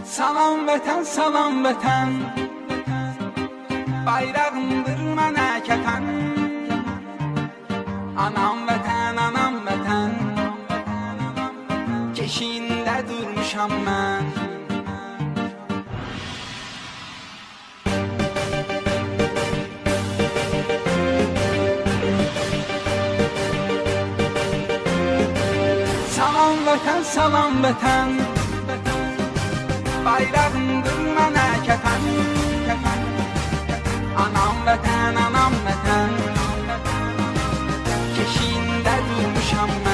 Salam vətən, salam vətən, bayrağındır mənə kətən. Anam vətən, anam vətən, keşiyində durmuşam mən. Salam vətən, salam vətən, bayrağındır mənə kətən. Anam vətən, anam vətən, keşiyində durmuşam mən.